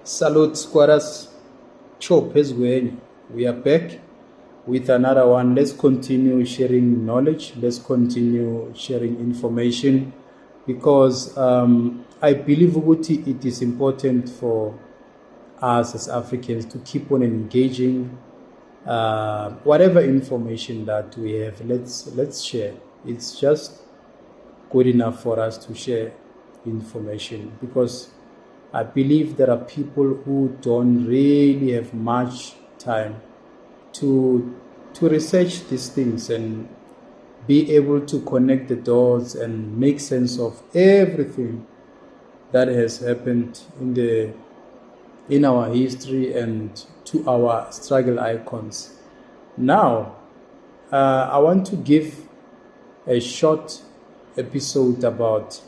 Salute squatters. Chop is going. We are back with another one. Let's continue sharing knowledge. Let's continue sharing information because I believe it is important for us as Africans to keep on engaging whatever information that we have. Let's share. It's just good enough for us to share information because I believe there are people who don't really have much time to research these things and be able to connect the dots and make sense of everything that has happened in our history and to our struggle icons. Now, I want to give a short episode about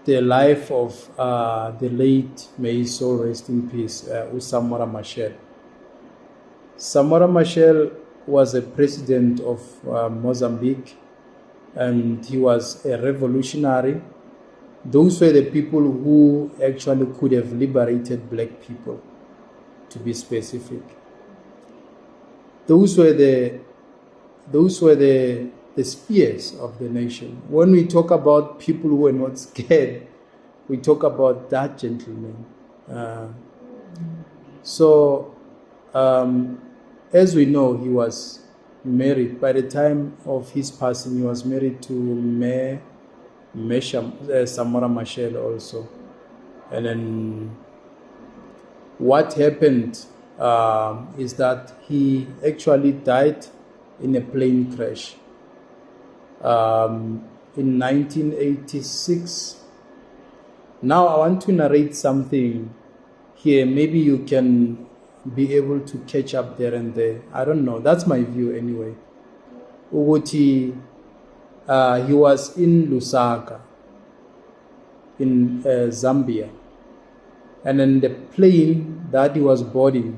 the life of the late, may his soul rest in peace, Samora Machel. Samora Machel was a president of Mozambique, and he was a revolutionary. Those were the people who actually could have liberated black people, to be specific. Those were the spheres of the nation. When we talk about people who were not scared, we talk about that gentleman. As we know, he was married. By the time of his passing, he was married to Samora Machel also. And then what happened is that he actually died in a plane crash. In 1986. Now I want to narrate something here. Maybe you can be able to catch up there and there. I don't know. That's my view anyway. He was in Lusaka, in Zambia. And then the plane that he was boarding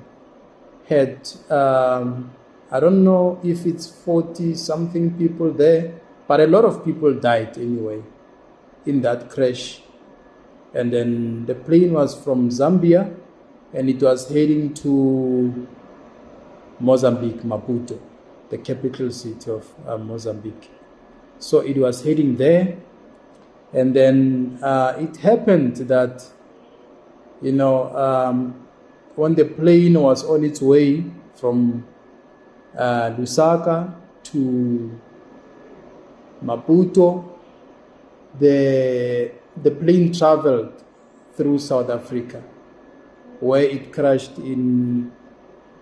had, I don't know if it's 40-something people there, but a lot of people died anyway in that crash. And then the plane was from Zambia and it was heading to Mozambique, Maputo, the capital city of Mozambique. So it was heading there. And then it happened that, when the plane was on its way from Lusaka to Maputo, the plane traveled through South Africa, where it crashed in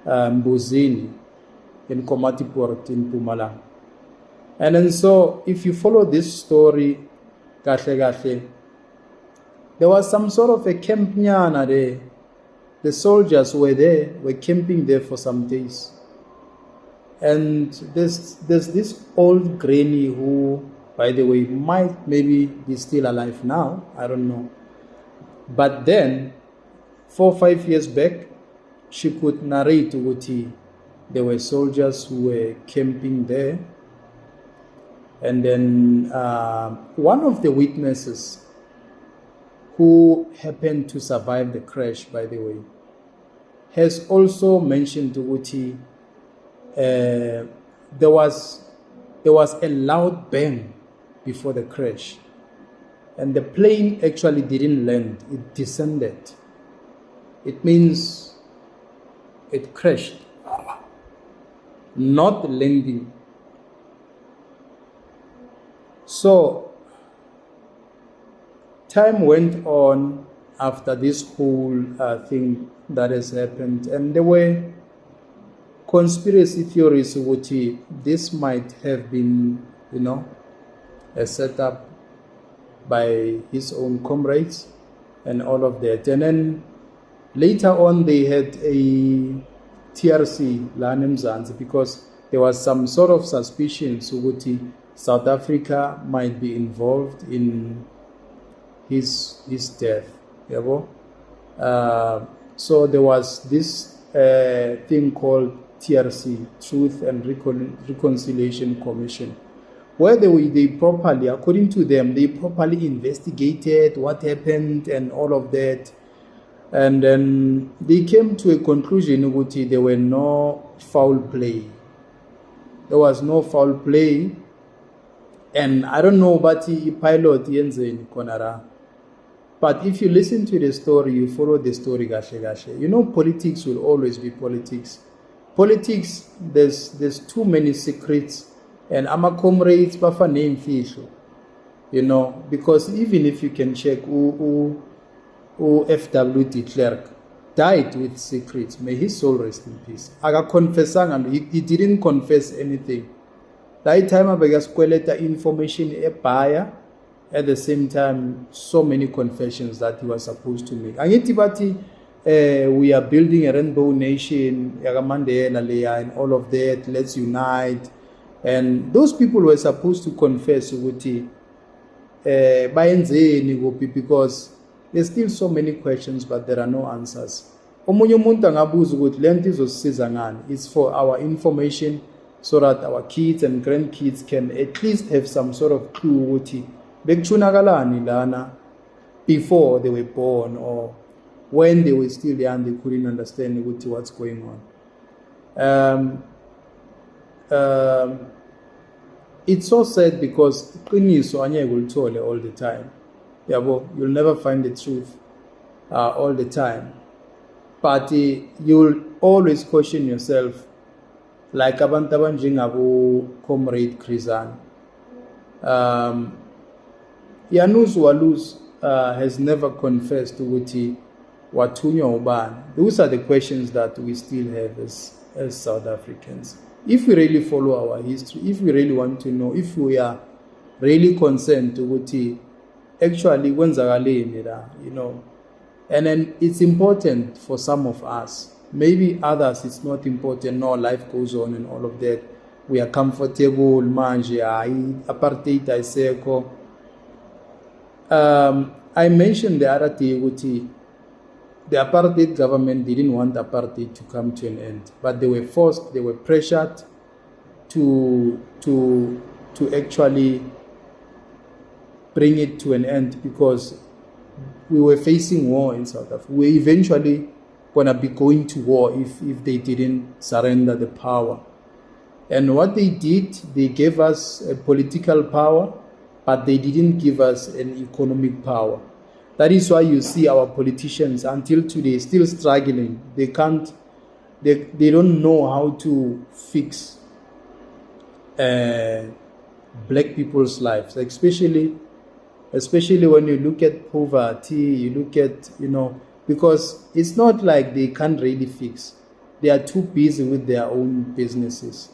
Mbuzini, in Komati-Poort, in Mpumalanga. And then so, if you follow this story, there was some sort of a camp nyana there. The soldiers were camping there for some days. And there's this old granny who, by the way, might maybe be still alive now. I don't know. But then, 4 or 5 years back, she could narrate Uguti. There were soldiers who were camping there. And then one of the witnesses who happened to survive the crash, by the way, has also mentioned Uguti. There was a loud bang before the crash, and the plane actually didn't land, it descended. It means it crashed, not landing. So time went on after this whole thing that has happened, and there were conspiracy theories which this might have been, a setup by his own comrades and all of that. And then later on they had a TRC, Lanem Zanzi, because there was some sort of suspicion which South Africa might be involved in his death. So there was this thing called TRC, Truth and Reconciliation Commission, where they properly, according to them, they properly investigated what happened and all of that. And then they came to a conclusion that there were no foul play. There was no foul play. And I don't know about the pilot in Konara. But if you listen to the story, you follow the story, you know, politics will always be politics. Politics, there's too many secrets. And I'm a comrade, but for name fish, you know, because even if you can check who F.W. de Klerk died with secrets, may his soul rest in peace. Aga confessang and he didn't confess anything. That time I began to information a buyer. At the same time, so many confessions that he was supposed to make. And we are building a rainbow nation, and all of that. Let's unite. And those people were supposed to confess because there's still so many questions, but there are no answers. It's for our information so that our kids and grandkids can at least have some sort of clue before they were born or when they were still young, they couldn't understand what's going on. It's so sad because all the time. You'll never find the truth all the time. But you'll always question yourself, like Abantaban Jingabu, comrade Krizan. Yanus Walus has never confessed to Wuti Watunya Oban. Those are the questions that we still have as South Africans. If we really follow our history, if we really want to know, if we are really concerned to Wuti, actually, you know, and then it's important for some of us. Maybe others, it's not important. No, life goes on and all of that. We are comfortable, apartheid, I say. I mentioned the other day, the apartheid government didn't want apartheid to come to an end, but they were forced, they were pressured to actually bring it to an end because we were facing war in South Africa. We were eventually going to be going to war if they didn't surrender the power. And what they did, they gave us a political power, but they didn't give us an economic power. That is why you see our politicians until today still struggling. They don't know how to fix black people's lives, especially when you look at poverty, you look at, you know, because it's not like they can't really fix. They are too busy with their own businesses.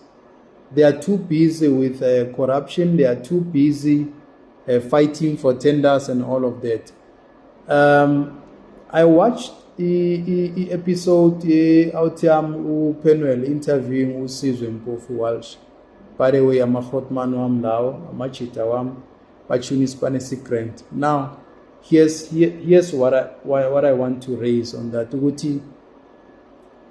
They are too busy with corruption. They are too busy fighting for tenders and all of that. I watched the episode out Penwell interviewing Usizwe Mpofu Walsh. By the way, I'm a hot man wam lao, I'm a cheetah wam, but you need secret. Now, here's what I want to raise on that.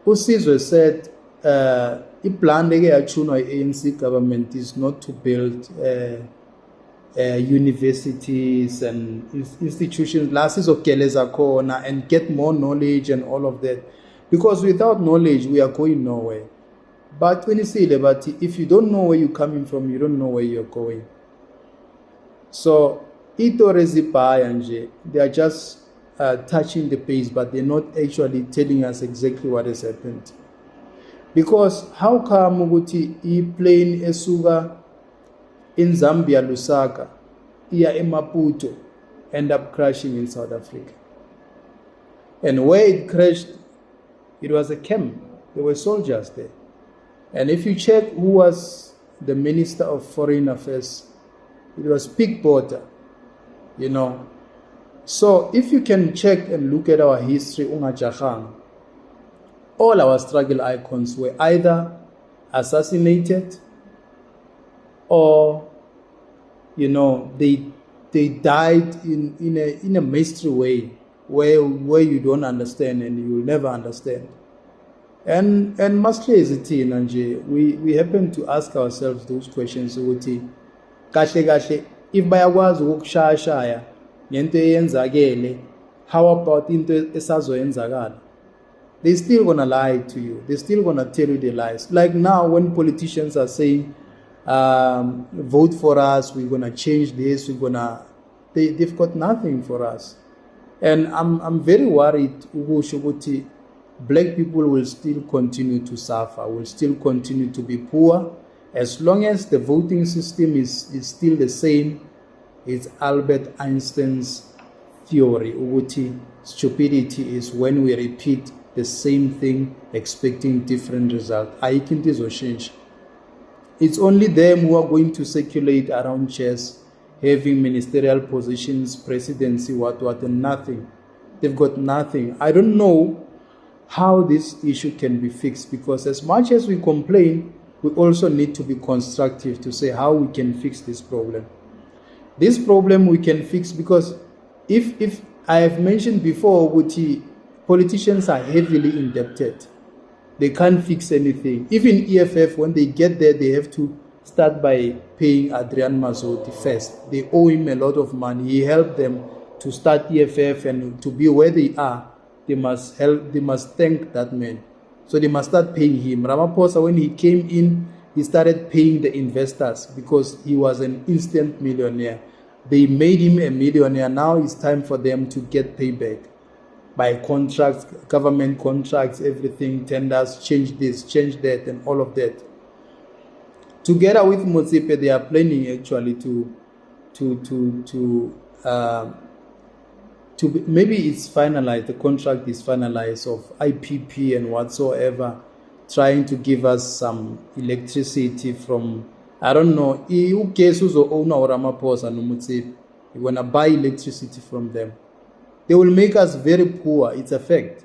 Usizwe said the plan the ANC government is not to build universities and institutions, classes of Keleza Corner, and get more knowledge and all of that. Because without knowledge, we are going nowhere. But when you say liberty, if you don't know where you're coming from, you don't know where you're going. So, they are just touching the pace, but they're not actually telling us exactly what has happened. Because how come Muguti plane Esuga in Zambia, Lusaka, here in Maputo, end up crashing in South Africa? And where it crashed, it was a camp. There were soldiers there. And if you check who was the Minister of Foreign Affairs, it was Pig Porter, you know. So if you can check and look at our history, all our struggle icons were either assassinated or, you know, they died in a mystery way where you don't understand and you will never understand. And mostly as a teen, we happen to ask ourselves those questions. kahle if bayakwazi ukushaya ngento eyenzakele, how about into esazoyenzakala? They're still gonna lie to you. They're still gonna tell you the lies. Like now, when politicians are saying, vote for us, we're gonna change this, they've got nothing for us. And I'm very worried ukuthi black people will still continue to suffer, will still continue to be poor, as long as the voting system is still the same. It's Albert Einstein's theory ukuthi stupidity is when we repeat the same thing expecting different results. It's only them who are going to circulate around chairs, having ministerial positions, presidency, what, and nothing. They've got nothing. I don't know how this issue can be fixed, because as much as we complain, we also need to be constructive to say how we can fix this problem. This problem we can fix because if I have mentioned before, politicians are heavily indebted. They can't fix anything. Even EFF, when they get there, they have to start by paying Adrian Mazzotti first. They owe him a lot of money. He helped them to start EFF and to be where they are. They must thank that man. So they must start paying him. Ramaphosa, when he came in, he started paying the investors because he was an instant millionaire. They made him a millionaire. Now it's time for them to get payback by contracts, government contracts, everything, tenders, change this, change that, and all of that. Together with Motsepe, they are planning actually to maybe it's finalized, the contract is finalized of IPP and whatsoever, trying to give us some electricity from, I don't know, who cares who's the owner or Ramaphosa no Motsepe, you're gonna buy electricity from them. They will make us very poor. It's a fact.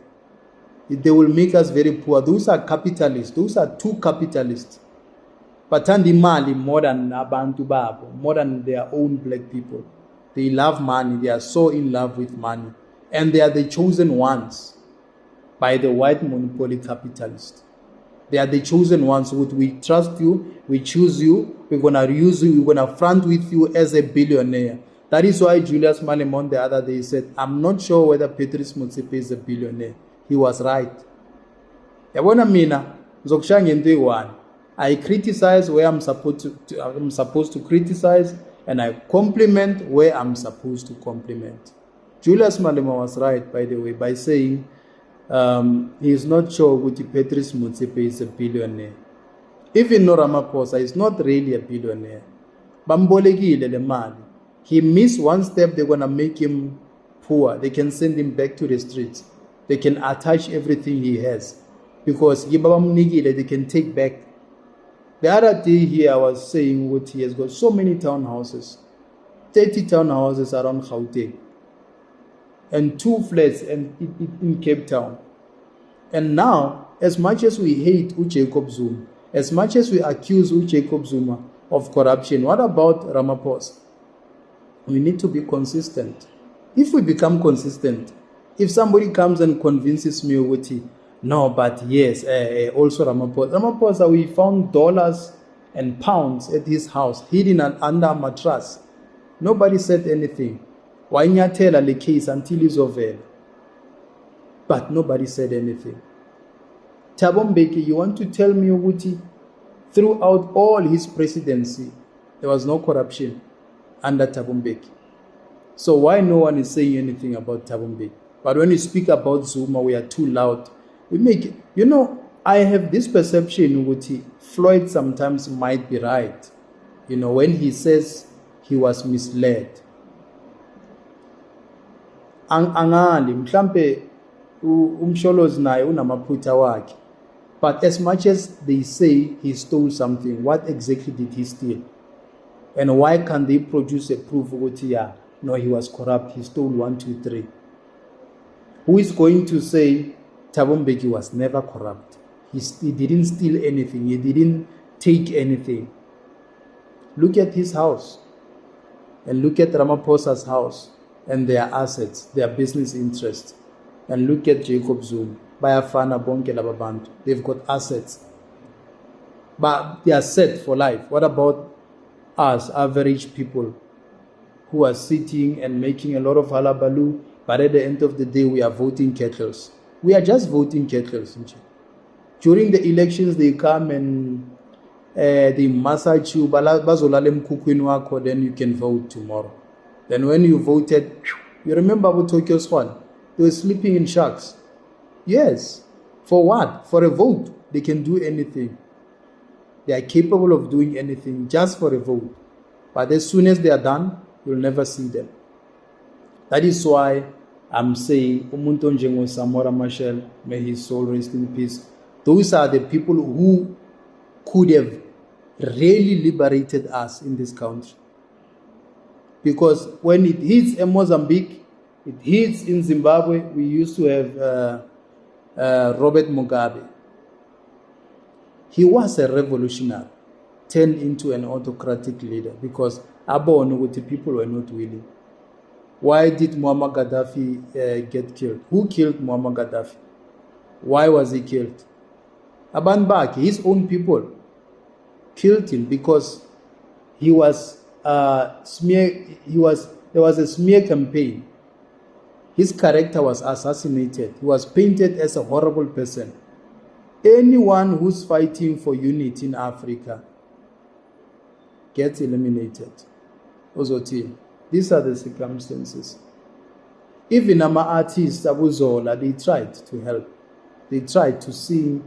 They will make us very poor. Those are capitalists. Those are two capitalists. Bathanda imali more than abantu babo, more than their own black people. They love money. They are so in love with money. And they are the chosen ones by the white monopoly capitalists. They are the chosen ones. We trust you. We choose you. We're going to use you. We're going to front with you as a billionaire. That is why Julius Malema the other day said, I'm not sure whether Patrice Motsepe is a billionaire. He was right. I criticize where I'm supposed to criticize, and I compliment where I'm supposed to compliment. Julius Malema was right, by the way, by saying he is not sure whether Patrice Motsepe is a billionaire. Even no Ramaphosa is not really a billionaire. Bambolekile le mali. He missed one step, they're going to make him poor. They can send him back to the streets. They can attach everything he has. Because they can take back. The other day here I was saying what he has got so many townhouses. 30 townhouses around Gauteng. And 2 flats in Cape Town. And now, as much as we hate Jacob Zuma, as much as we accuse Jacob Zuma of corruption, what about Ramaphosa? We need to be consistent. If we become consistent, if somebody comes and convinces me with it, no, but yes, also Ramaphosa, we found dollars and pounds at his house, hidden under a mattress. Nobody said anything. Why not tell the case until it's over? But nobody said anything. Thabo Mbeki, you want to tell me, Wuti, throughout all his presidency, there was no corruption under Thabo Mbeki. So why no one is saying anything about Thabo Mbeki? But when you speak about Zuma, we are too loud. We make it. You know, I have this perception, Wuti, Floyd sometimes might be right. You know, when he says he was misled. Angali, mhlampe umsholozi naye unamaphutha wakhe. But as much as they say he stole something, what exactly did he steal? And why can't they produce a proof that no, he was corrupt, he stole 1, 2, 3? Who is going to say Thabo Mbeki was never corrupt? He didn't steal anything, he didn't take anything. Look at his house, and look at Ramaphosa's house, and their assets, their business interests. And look at Jacob Zuma, Bayafana Bonke Lababantu. They've got assets, but they are set for life. What about us average people who are sitting and making a lot of hullabaloo, but at the end of the day, we are voting kettles. We are just voting kettles. During the elections, they come and they massage you, then you can vote tomorrow. Then when you voted, you remember about Tokyo's one? They were sleeping in shacks. Yes. For what? For a vote. They can do anything. They are capable of doing anything just for a vote. But as soon as they are done, you'll never see them. That is why I'm saying, umuntu njengo Samora Machel, may his soul rest in peace. Those are the people who could have really liberated us in this country. Because when it hits in Mozambique, it hits in Zimbabwe, we used to have Robert Mugabe. He was a revolutionary, turned into an autocratic leader because the people were not willing. Why did Muammar Gaddafi get killed? Who killed Muammar Gaddafi? Why was he killed? Aban Baki, his own people, killed him because he was there was a smear campaign. His character was assassinated. He was painted as a horrible person. Anyone who's fighting for unity in Africa gets eliminated. These are the circumstances. Even our artists, Abuzola, they tried to help. They tried to sing.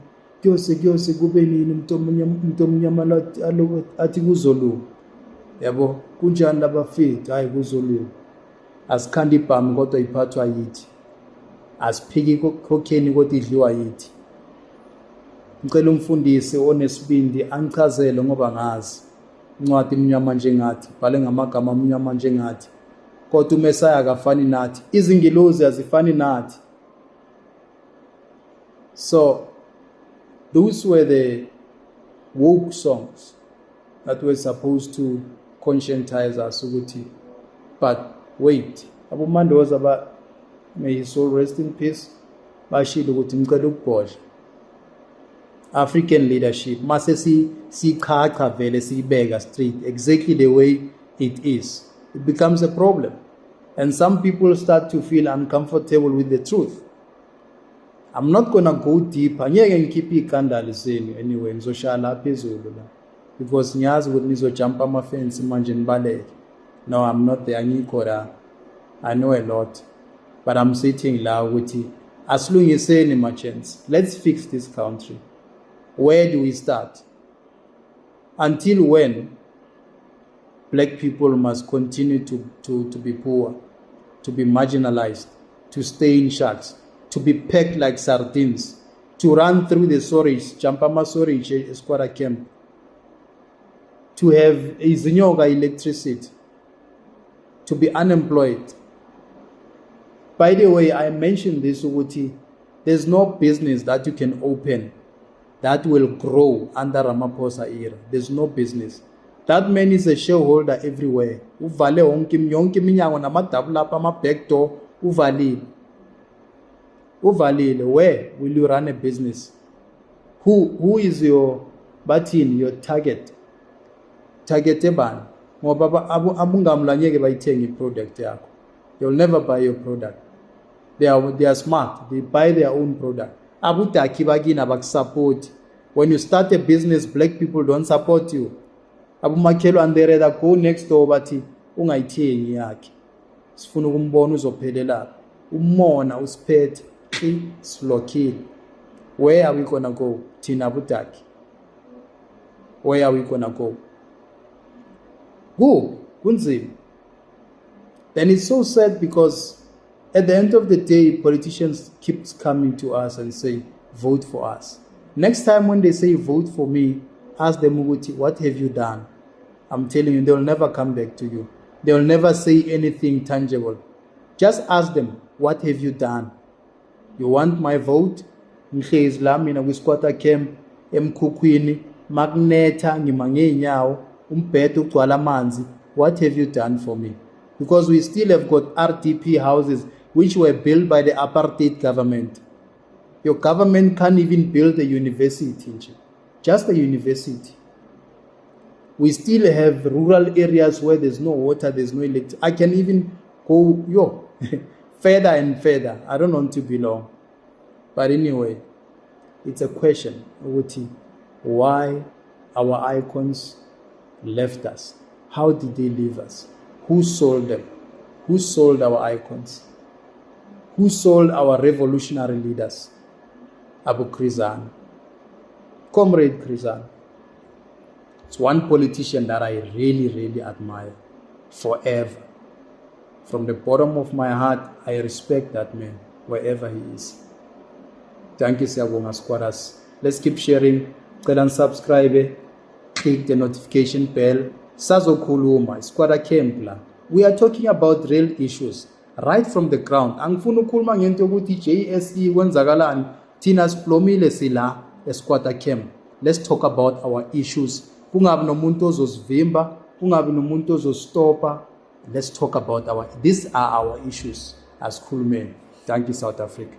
Yabo kunjani labafethu hayi kuzolunga asikhandi ibhamu kodwa iphathwa yithi asiphiki cocaine kodwa idliwa yithi. Ngicela umfundisi onesibindi angichazele ngoba ngazi incwadi imnyama njengathi bhale ngamagama amnyama njengathi kodwa uMesaya akafani nathi izingilozi azifani nathi. So those were the woke songs that were supposed to conscientize us ukuthi, but wait, abomandoza ba may his soul rest in peace bashilo ukuthi ngicela ukubhodla African leadership mase sichacha vele sibeka straight exactly the way it is. It becomes a problem and some people start to feel uncomfortable with the truth. I'm not gonna go deep angeke ngikhiphe ikandali zenu anyway ngizoshala phezulu la because ngiyazi ukuthi nizojumpa ama-fence manje nibaleke. No, I'm not there ngikho. I know a lot but I'm sitting la ukuthi asilungiseni ma-chance. Let's fix this country. Where do we start? Until when black people must continue to be poor, to be marginalized, to stay in shacks, to be packed like sardines, to run through the storage, Champama storage, Esquara camp, to have Izinyoga electricity, to be unemployed. By the way, I mentioned this, Uguti, there's no business that you can open that will grow under Ramaphosa era. There's no business. That man is a shareholder everywhere. Uvale yonke minyango namadabula apa ama-back door, uvalile. Where will you run a business? Who is your batin, your target? Target ebani. Ngoba abungamla ngeke bayithenge iproduct yakho. They'll never buy your product. They are smart. They buy their own product. Abutaki bagina bakusupport. When you start a business, black people don't support you. Abu Makelo and they rather go next door bathi ungayithengi yakhe. Sifuna ukumbona uzophelela. Umona usiphethe. Slokile. Where are we gonna go? Tina Butaki. Where are we gonna go? Who? Kunzim. Then it's so sad because at the end of the day, politicians keep coming to us and say, vote for us. Next time when they say vote for me, ask them, what have you done? I'm telling you, they'll never come back to you. They'll never say anything tangible. Just ask them, what have you done? You want my vote? Ngihle Islam mina kwisquatter camp emkhukhwini magneta ngimange inyawo umbhedo ugcwala amanzi. What have you done for me? Because we still have got RDP houses which were built by the apartheid government. Your government can't even build a university, just a university. We still have rural areas where there's no water, there's no electricity. I can even go further and further. I don't want to be long. But anyway, it's a question. Why our icons left us? How did they leave us? Who sold them? Who sold our icons? Who sold our revolutionary leaders? Abu Krizan. Comrade Krizan. It's one politician that I really, really admire forever. From the bottom of my heart, I respect that man, wherever he is. Thank you, Siyabonga Squatters. Let's keep sharing. Click and subscribe. Click the notification bell. Sazokhuluma, Squatter Kempla. We are talking about real issues, right from the ground. Angifuna ukukhuluma ngento ukuthi JSE kwenzakalani thina siplomile sila eSquatter Camp. Let's talk about our issues. Kungabi nomuntu ozosivimba, kungabi nomuntu ozostopa. Let's talk about these are our issues as cool men. Thank you, South Africa.